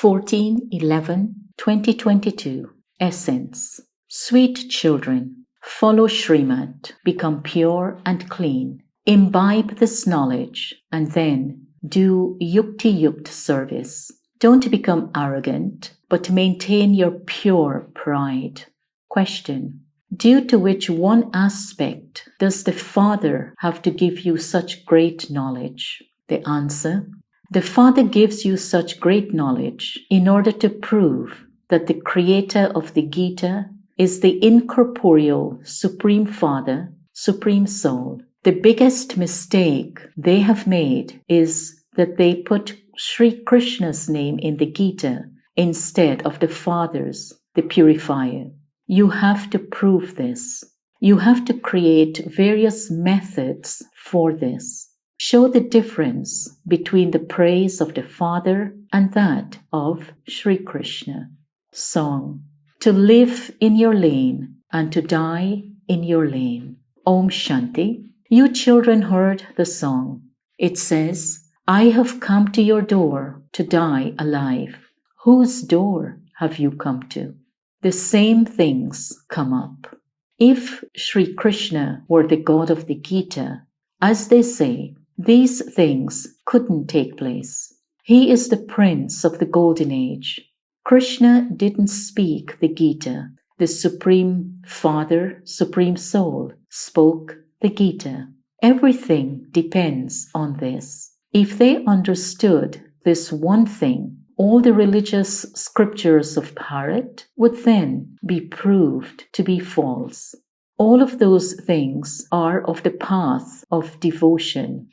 14/11/2022. Essence. Sweet children, follow Srimad, become pure and clean. Imbibe this knowledge and then do yukti-yukt service. Don't become arrogant, but maintain your pure pride. Question. Due to which one aspect does the Father have to give you such great knowledge? The answer. The Father gives you such great knowledge in order to prove that the Creator of the Gita is the incorporeal Supreme Father, Supreme Soul. The biggest mistake they have made is that they put Sri Krishna's name in the Gita instead of the Father's, the Purifier. You have to prove this. You have to create various methods for this. Show the difference between the praise of the Father and that of Sri Krishna. Song. To live in your lane and to die in your lane. Om Shanti. You children heard the song. It says, I have come to your door to die alive. Whose door have you come to? The same things come up. If Sri Krishna were the God of the Gita, as they say, these things couldn't take place. He is the Prince of the Golden Age. Krishna didn't speak the Gita. The Supreme Father, Supreme Soul, spoke the Gita. Everything depends on this. If they understood this one thing, all the religious scriptures of Bharat would then be proved to be false. All of those things are of the path of devotion.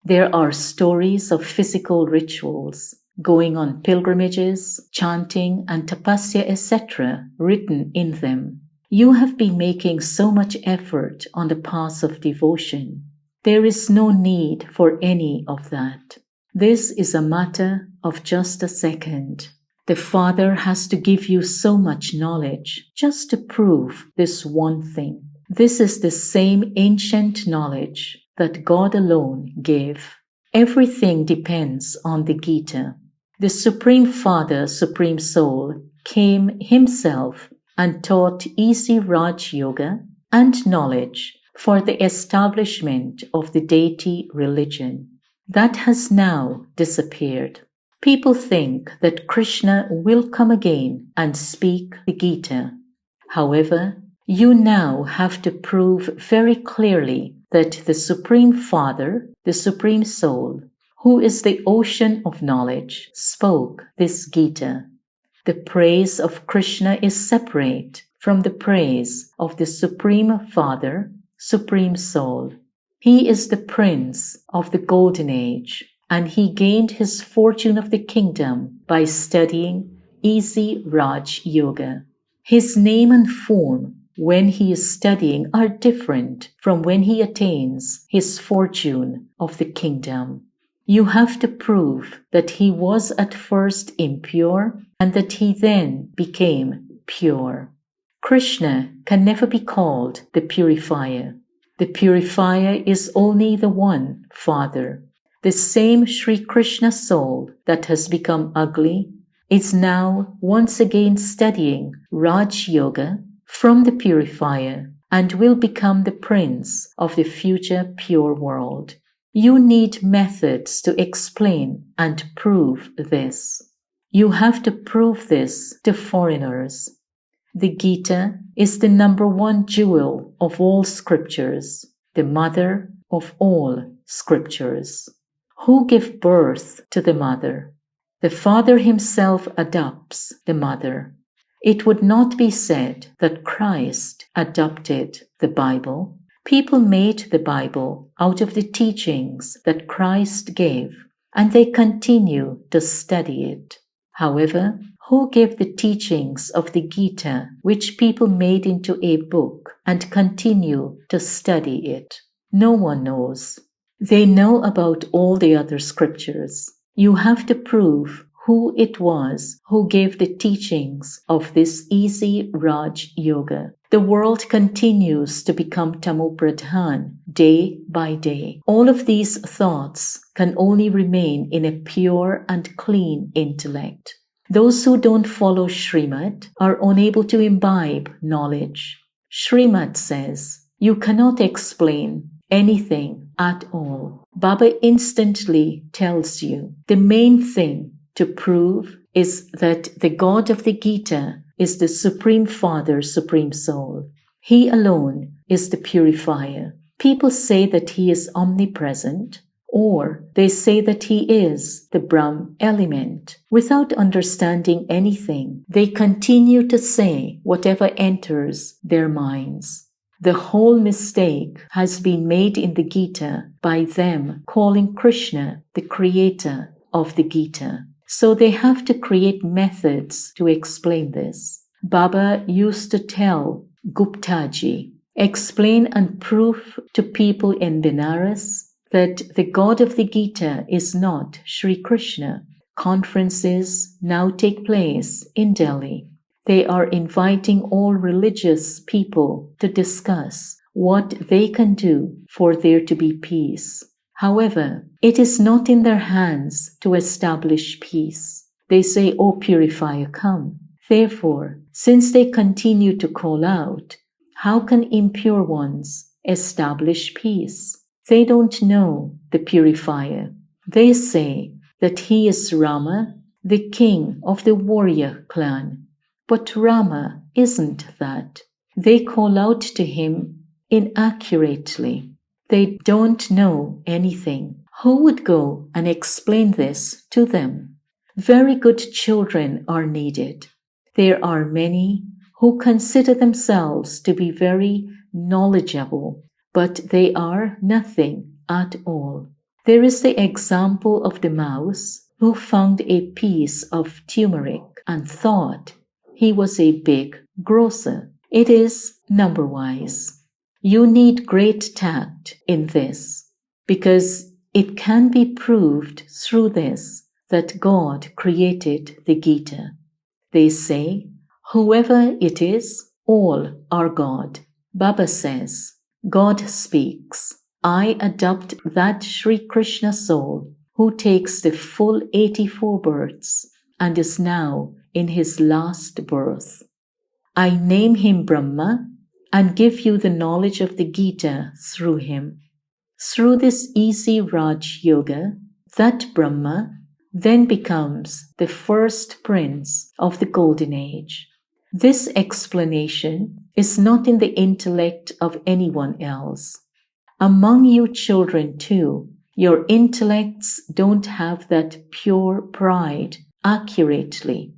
There are stories of physical rituals, going on pilgrimages, chanting and tapasya, etc., written in them. You have been making so much effort on the path of devotion. There is no need for any of that. This is a matter of just a second. The Father has to give you so much knowledge just to prove this one thing. This is the same ancient knowledge that God alone gave. Everything depends on the Gita. The Supreme Father, Supreme Soul, came himself and taught easy Raj Yoga and knowledge for the establishment of the deity religion. That has now disappeared. People think that Krishna will come again and speak the Gita. However, you now have to prove very clearly that the Supreme Father, the Supreme Soul, who is the ocean of knowledge, spoke this Gita. The praise of Krishna is separate from the praise of the Supreme Father, Supreme Soul. He is the Prince of the Golden Age, and he gained his fortune of the kingdom by studying easy Raj Yoga. His name and form when he is studying are different from when he attains his fortune of the kingdom. You have to prove that he was at first impure and that he then became pure. Krishna can never be called the Purifier. The Purifier is only the one Father. The same Sri Krishna soul that has become ugly is now once again studying Raj Yoga from the Purifier and will become the Prince of the future pure world. You need methods to explain and prove this. You have to prove this to foreigners. The Gita is the number one jewel of all scriptures, the mother of all scriptures. Who give birth to the mother? The Father himself adopts the mother. It would not be said that Christ adopted the Bible. People made the Bible out of the teachings that Christ gave, and they continue to study it. However, who gave the teachings of the Gita, which people made into a book and continue to study it? No one knows. They know about all the other scriptures. You have to prove who it was who gave the teachings of this easy Raj Yoga. The world continues to become Tamopradhan day by day. All of these thoughts can only remain in a pure and clean intellect. Those who don't follow Srimad are unable to imbibe knowledge. Srimad says, you cannot explain anything at all. Baba instantly tells you the main thing to prove is that the God of the Gita is the Supreme Father, Supreme Soul. He alone is the purifier. People say that he is omnipresent, or they say that he is the Brahm element. Without understanding anything, they continue to say whatever enters their minds. The whole mistake has been made in the Gita by them calling Krishna the creator of the Gita. So they have to create methods to explain this. Baba used to tell Guptaji, explain and prove to people in Benares that the God of the Gita is not Sri Krishna. Conferences now take place in Delhi. They are inviting all religious people to discuss what they can do for there to be peace. However, it is not in their hands to establish peace. They say, O purifier, come. Therefore, since they continue to call out, how can impure ones establish peace? They don't know the purifier. They say that he is Rama, the king of the warrior clan. But Rama isn't that. They call out to him inaccurately. They don't know anything. Who would go and explain this to them? Very good children are needed. There are many who consider themselves to be very knowledgeable, but they are nothing at all. There is the example of the mouse who found a piece of turmeric and thought he was a big grocer. It is number-wise. You need great tact in this, because it can be proved through this that God created the Gita. They say, whoever it is, all are God. Baba says, God speaks. I adopt that Sri Krishna soul who takes the full 84 births and is now in his last birth. I name him Brahma and give you the knowledge of the Gita through him. Through this easy Raj Yoga, that Brahma then becomes the first prince of the Golden Age. This explanation is not in the intellect of anyone else. Among you children too, your intellects don't have that pure pride accurately.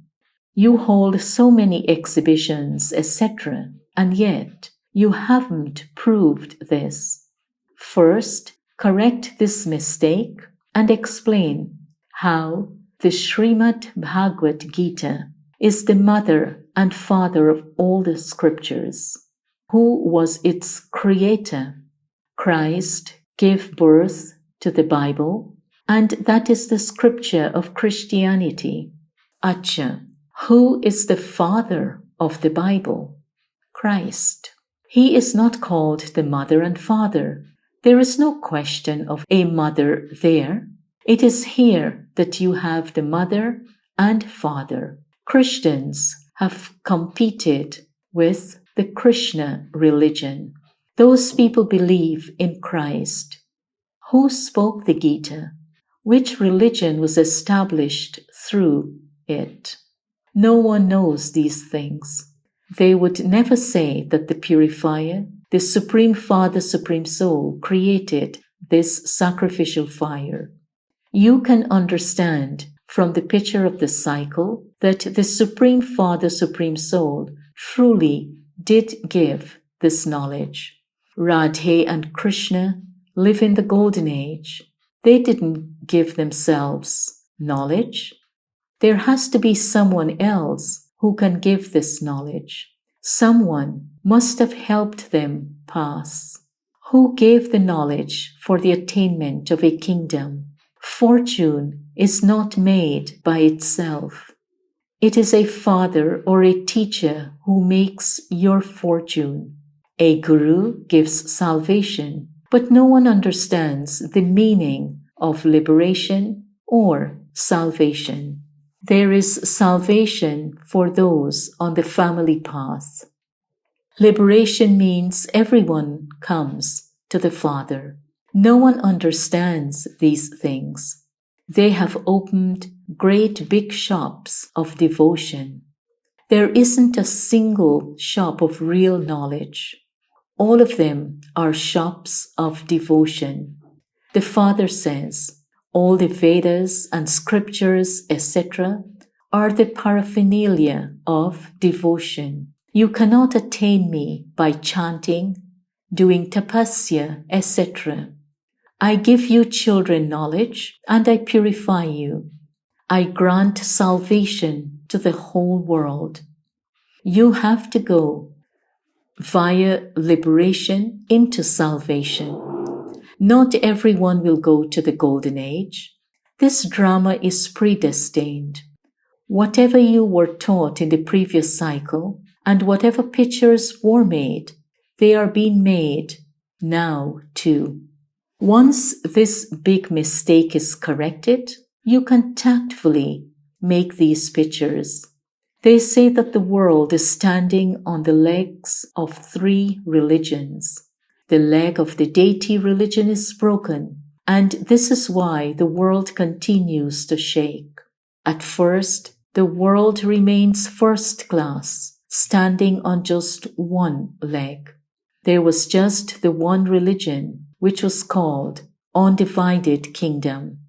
You hold so many exhibitions, etc., and yet you haven't proved this. First, correct this mistake and explain how the Srimad Bhagavad Gita is the mother and father of all the scriptures. Who was its creator? Christ gave birth to the Bible, and that is the scripture of Christianity. Acha, who is the father of the Bible? Christ. He is not called the mother and father. There is no question of a mother there. It is here that you have the mother and father. Christians have competed with the Krishna religion. Those people believe in Christ. Who spoke the Gita? Which religion was established through it? No one knows these things. They would never say that the purifier, the Supreme Father, Supreme Soul, created this sacrificial fire. You can understand from the picture of the cycle that the Supreme Father, Supreme Soul truly did give this knowledge. Radhe and Krishna live in the Golden Age. They didn't give themselves knowledge. There has to be someone else who can give this knowledge. Someone must have helped them pass. Who gave the knowledge for the attainment of a kingdom? Fortune is not made by itself. It is a father or a teacher who makes your fortune. A guru gives salvation, but no one understands the meaning of liberation or salvation. There is salvation for those on the family path. Liberation means everyone comes to the Father. No one understands these things. They have opened great big shops of devotion. There isn't a single shop of real knowledge. All of them are shops of devotion. The Father says, all the Vedas and scriptures, etc., are the paraphernalia of devotion. You cannot attain me by chanting, doing tapasya, etc. I give you children knowledge and I purify you. I grant salvation to the whole world. You have to go via liberation into salvation. Not everyone will go to the golden age. This drama is predestined. Whatever you were taught in the previous cycle and whatever pictures were made, they are being made now too. Once this big mistake is corrected, you can tactfully make these pictures. They say that the world is standing on the legs of 3 religions. The leg of the deity religion is broken, and this is why the world continues to shake. At first, the world remains first class, standing on just one leg. There was just the one religion, which was called Undivided Kingdom.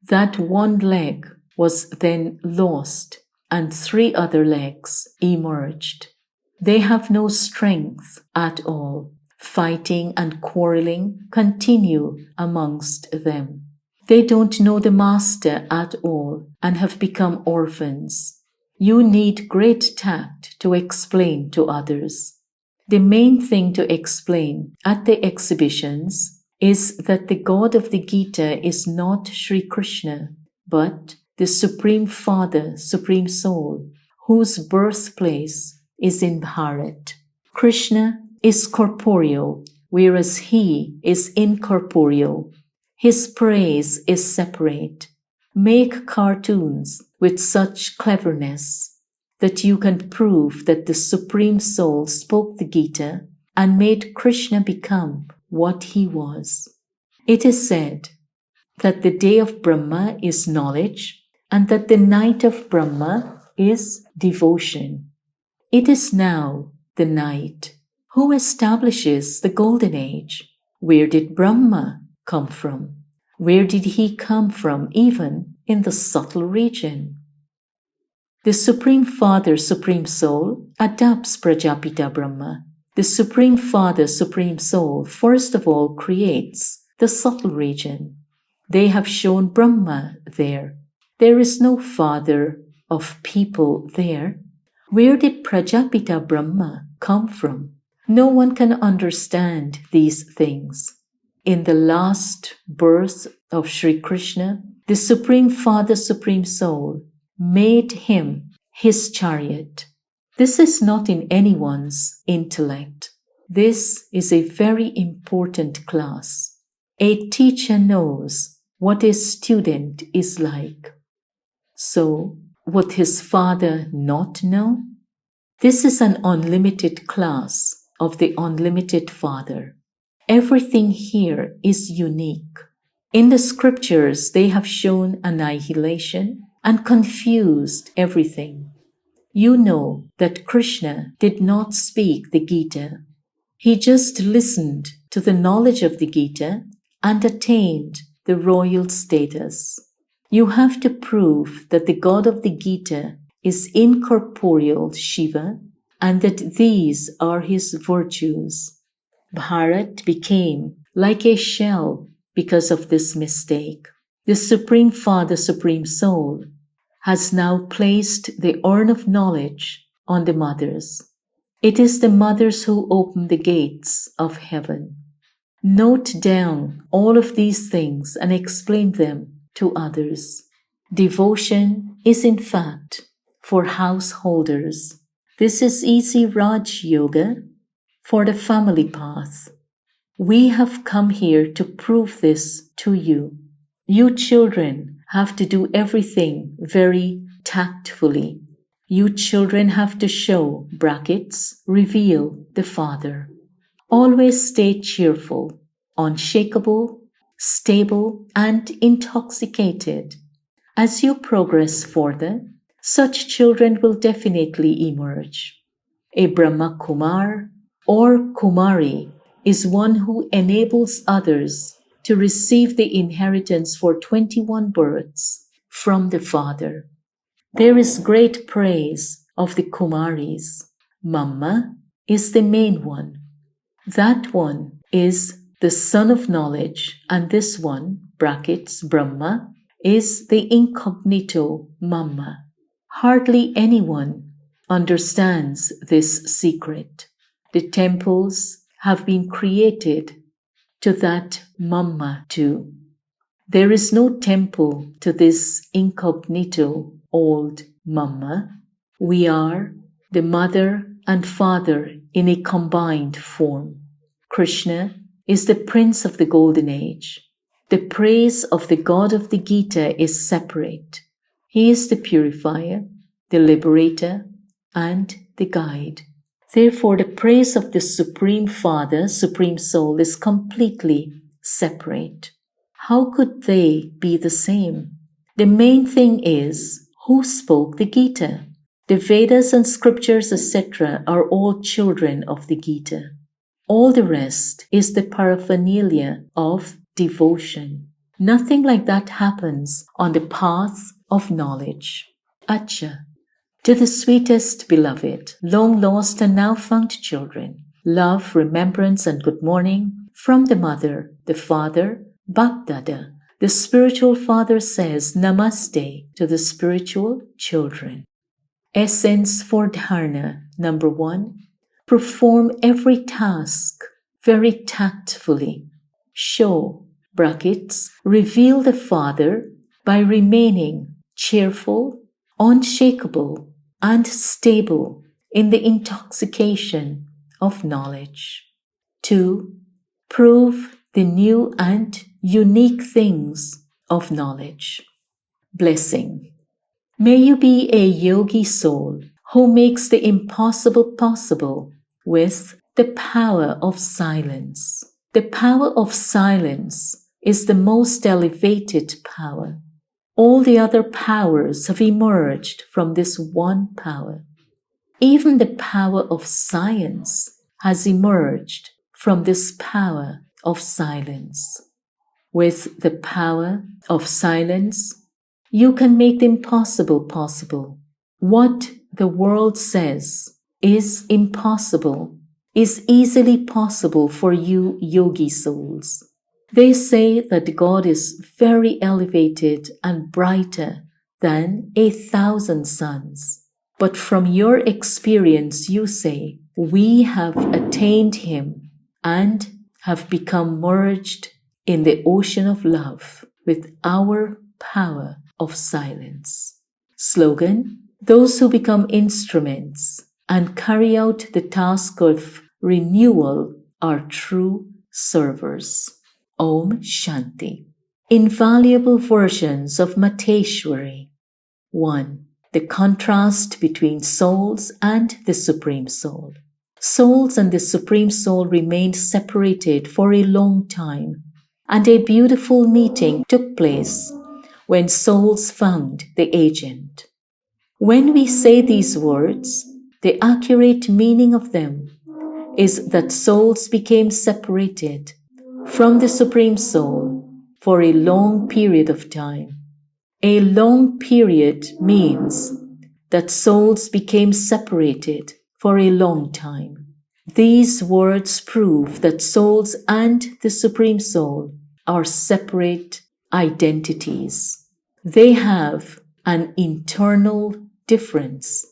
That one leg was then lost, and 3 other legs emerged. They have no strength at all. Fighting and quarreling continue amongst them. They don't know the Master at all and have become orphans. You need great tact to explain to others. The main thing to explain at the exhibitions is that the God of the Gita is not Sri Krishna, but the Supreme Father, Supreme Soul, whose birthplace is in Bharat. Krishna is corporeal, whereas he is incorporeal. His praise is separate. Make cartoons with such cleverness that you can prove that the Supreme Soul spoke the Gita and made Krishna become what he was. It is said that the day of Brahma is knowledge and that the night of Brahma is devotion. It is now the night. Who establishes the golden age? Where did Brahma come from? Where did he come from even in the subtle region? The Supreme Father, Supreme Soul adapts Prajapita Brahma. The Supreme Father, Supreme Soul first of all creates the subtle region. They have shown Brahma there. There is no father of people there. Where did Prajapita Brahma come from? No one can understand these things. In the last birth of Sri Krishna, the Supreme Father, Supreme Soul, made him his chariot. This is not in anyone's intellect. This is a very important class. A teacher knows what a student is like. So, would his father not know? This is an unlimited class of the unlimited Father. Everything here is unique. In the scriptures, they have shown annihilation and confused everything. You know that Krishna did not speak the Gita. He just listened to the knowledge of the Gita and attained the royal status. You have to prove that the God of the Gita is incorporeal Shiva and that these are his virtues. Bharat became like a shell because of this mistake. The Supreme Father, Supreme Soul, has now placed the urn of knowledge on the mothers. It is the mothers who open the gates of heaven. Note down all of these things and explain them to others. Devotion is in fact for householders. This is easy Raj Yoga for the family path. We have come here to prove this to you. You children have to do everything very tactfully. You children have to show (reveal) the Father. Always stay cheerful, unshakable, stable, and intoxicated. As you progress further, such children will definitely emerge. A Brahma Kumar or Kumari is one who enables others to receive the inheritance for 21 births from the Father. There is great praise of the Kumaris. Mamma is the main one. That one is the son of knowledge, and this one, Brahma, is the incognito Mamma. Hardly anyone understands this secret. The temples have been created to that Mamma too. There is no temple to this incognito old Mamma. We are the mother and father in a combined form. Krishna is the prince of the golden age. The praise of the God of the Gita is separate. He is the purifier, the liberator, and the guide. Therefore, the praise of the Supreme Father, Supreme Soul, is completely separate. How could they be the same? The main thing is, who spoke the Gita? The Vedas and scriptures, etc., are all children of the Gita. All the rest is the paraphernalia of devotion. Nothing like that happens on the path of knowledge. Acha. To the sweetest beloved, long lost and now found children, love, remembrance, and good morning from the mother, the father, Bhakdada. The spiritual father says Namaste to the spiritual children. Essence for dharana. Number 1. Perform every task very tactfully. Show, reveal the Father by remaining cheerful, unshakable, and stable in the intoxication of knowledge. 2. Prove the new and unique things of knowledge. Blessing. May you be a yogi soul who makes the impossible possible with the power of silence. The power of silence is the most elevated power. All the other powers have emerged from this one power. Even the power of science has emerged from this power of silence. With the power of silence, you can make the impossible possible. What the world says is impossible is easily possible for you yogi souls. They say that God is very elevated and brighter than 1,000 suns. But from your experience you say, we have attained Him and have become merged in the ocean of love with our power of silence. Slogan: those who become instruments and carry out the task of renewal are true servers. Om Shanti. Invaluable versions of Mateshwari. 1. The contrast between souls and the Supreme Soul. Souls and the Supreme Soul remained separated for a long time, and a beautiful meeting took place when souls found the agent. When we say these words, the accurate meaning of them is that souls became separated from the Supreme Soul for a long period of time. A long period means that souls became separated for a long time. These words prove that souls and the Supreme Soul are separate identities. They have an internal difference.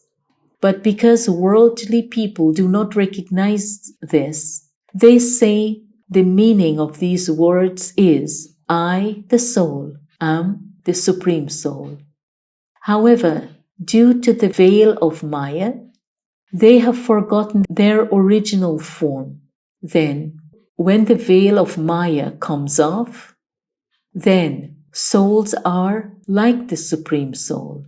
But because worldly people do not recognize this, they say the meaning of these words is, I, the soul, am the Supreme Soul. However, due to the veil of Maya, they have forgotten their original form. Then, when the veil of Maya comes off, then souls are like the Supreme Soul.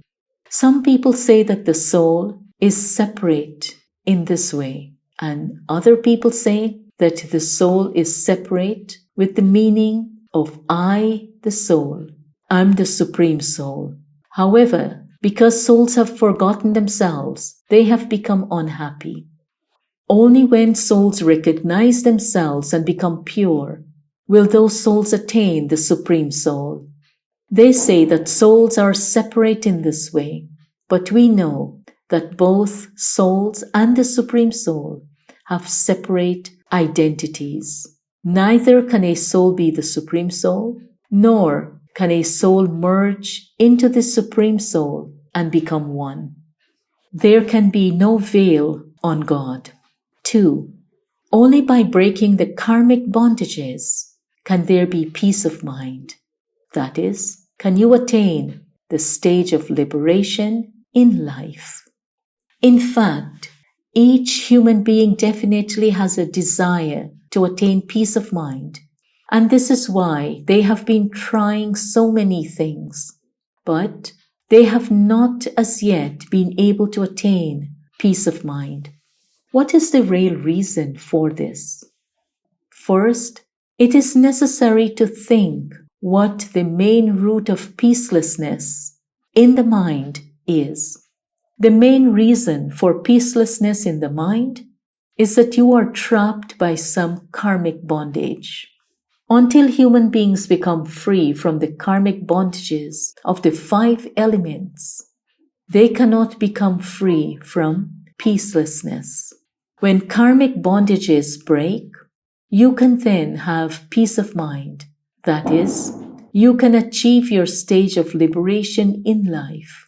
Some people say that the soul is separate in this way, and other people say that the soul is separate with the meaning of I, the soul. I'm the Supreme Soul. However, because souls have forgotten themselves, they have become unhappy. Only when souls recognize themselves and become pure will those souls attain the Supreme Soul. They say that souls are separate in this way, but we know that both souls and the Supreme Soul have separate identities. Neither can a soul be the Supreme Soul, nor can a soul merge into the Supreme Soul and become one. There can be no veil on God. 2. Only by breaking the karmic bondages can there be peace of mind. That is, can you attain the stage of liberation in life. In fact, each human being definitely has a desire to attain peace of mind, and this is why they have been trying so many things, but they have not as yet been able to attain peace of mind. What is the real reason for this? First, it is necessary to think what the main root of peacelessness in the mind is. The main reason for peacelessness in the mind is that you are trapped by some karmic bondage. Until human beings become free from the karmic bondages of the 5 elements, they cannot become free from peacelessness. When karmic bondages break, you can then have peace of mind. That is, you can achieve your stage of liberation in life.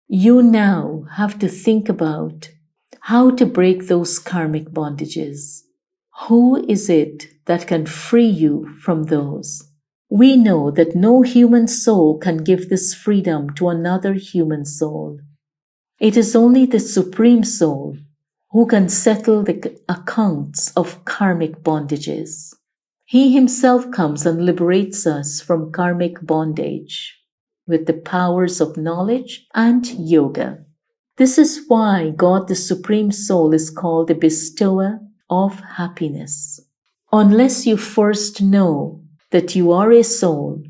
You now have to think about how to break those karmic bondages. Who is it that can free you from those? We know that no human soul can give this freedom to another human soul. It is only the Supreme Soul who can settle the accounts of karmic bondages. He himself comes and liberates us from karmic bondage with the powers of knowledge and yoga. This is why God the Supreme Soul is called the bestower of happiness. Unless you first know that you are a soul,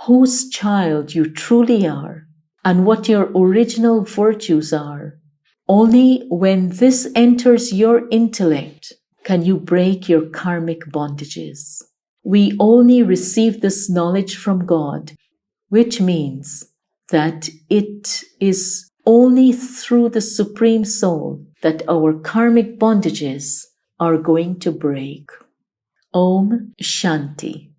whose child you truly are, and what your original virtues are, only when this enters your intellect can you break your karmic bondages. We only receive this knowledge from God, which means that it is only through the Supreme Soul that our karmic bondages are going to break. Om Shanti.